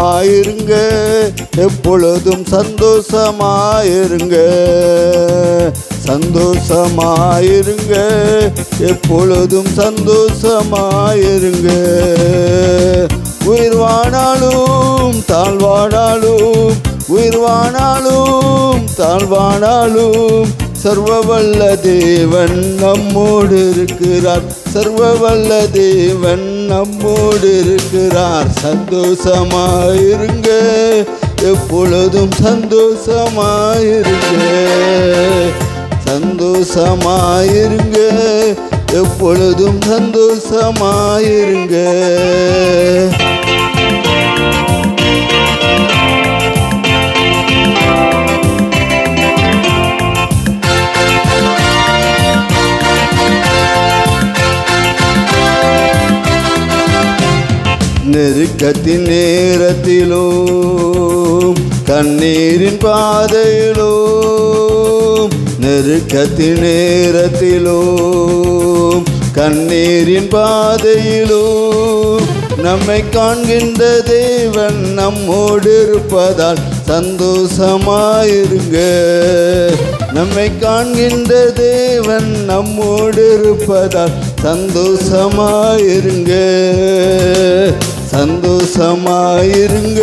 ஆயிருங்க, எப்பொழுதும் சந்தோஷமாயிருங்க. சந்தோஷமாயிருங்க, எப்பொழுதும் சந்தோஷமாயிருங்க. உயிர்வானாலும் தாழ்வானாலும், உயிர்வானாலும் தாழ்வானாலும், சர்வவல்ல தேவன் நம்மோடு இருக்கிறார். சர்வவல்ல தேவன் நம்மோடு இருக்கிறார். சந்தோஷமாயிருங்க, எப்பொழுதும் சந்தோஷமாயிருங்க. சந்தோஷமாயிருங்க, எப்பொழுதும் சந்தோஷமாயிருங்க. நெருக்கத்தின் நேரத்திலும் கண்ணீரின் பாதையிலும், நெருக்கத்தின் நேரத்திலும் கண்ணீரின் பாதையிலும், நம்மை காண்கின்ற தேவன் நம்மோடு இருப்பதால் சந்தோஷமாயிருங்க. நம்மை காண்கின்ற தேவன் நம்மோடு இருப்பதால் சந்தோஷமாயிருங்க. சந்தோஷமாயிருங்க,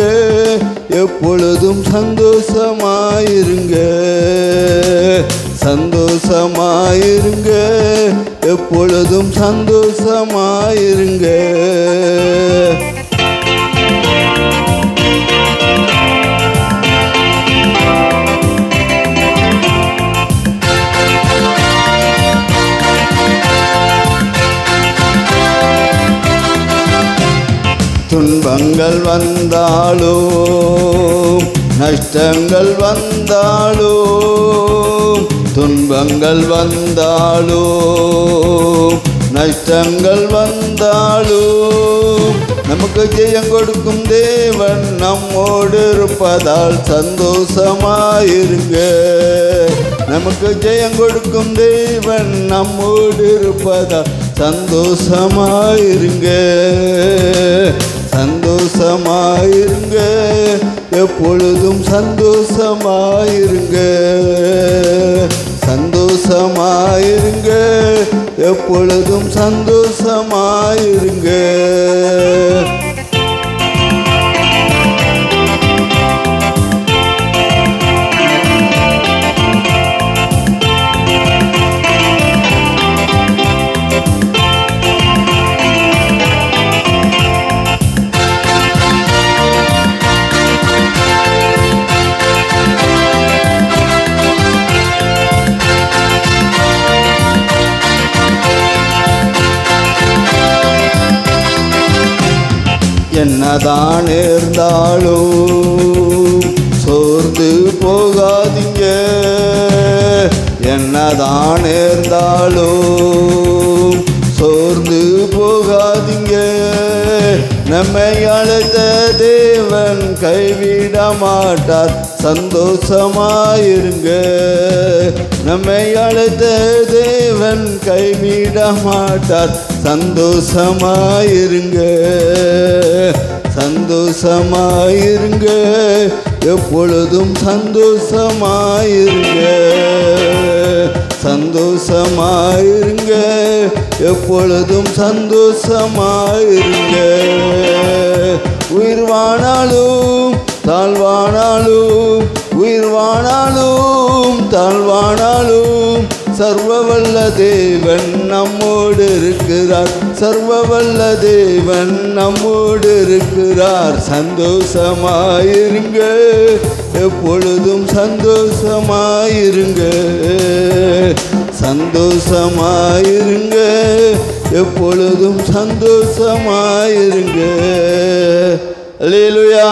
எப்பொழுதும் சந்தோஷமாயிருங்க. சந்தோஷமாயிருங்க, எப்பொழுதும் சந்தோஷமாயிருங்க. துன்பங்கள் வந்தாலும் நஷ்டங்கள் வந்தாலும், துன்பங்கள் வந்தாலும் நஷ்டங்கள் வந்தாலும், நமக்கு ஜெயம் கொடுக்கும் தேவன் நம்மோடு இருப்பதால் சந்தோஷமாயிருங்க. நமக்கு ஜெயம் கொடுக்கும் தேவன் நம்மோடு இருப்பதால் சந்தோஷமாயிருங்க. சந்தோஷமாயிருங்க, எப்பொழுதும் சந்தோஷமாயிருங்க. சந்தோஷமாயிருங்க, எப்பொழுதும் சந்தோஷமாயிருங்க. என்னதான் இருந்தாலும் சோர்ந்து போகாதீங்க. என்னதான் இருந்தாலும் சோர்ந்து போகாதீங்க. நம்மை அழைத்த தேவன் கைவிட மாட்டார். சந்தோஷமாயிருங்க. நம்மை அழைத்த தேவன் கைவிட மாட்டார். சந்தோஷமாயிருங்க. சந்தோஷமாயிருங்க, எப்பொழுதும் சந்தோஷமாயிருங்க. சந்தோஷமாயிருங்க, எப்பொழுதும் சந்தோஷமாயிருங்க. உயிர்வானாலும் தாழ்வானாலும், உயிர்வானாலும் தாழ்வானாலும், சர்வவல்ல தேவன் நம்மோடு இருக்கிறார். சர்வவல்ல தேவன் நம்மோடு இருக்கிறார். சந்தோஷமாயிருங்க, எப்பொழுதும் சந்தோஷமாயிருங்க. சந்தோஷமாயிருங்க, எப்பொழுதும் சந்தோஷமாயிருங்க. அல்லேலூயா.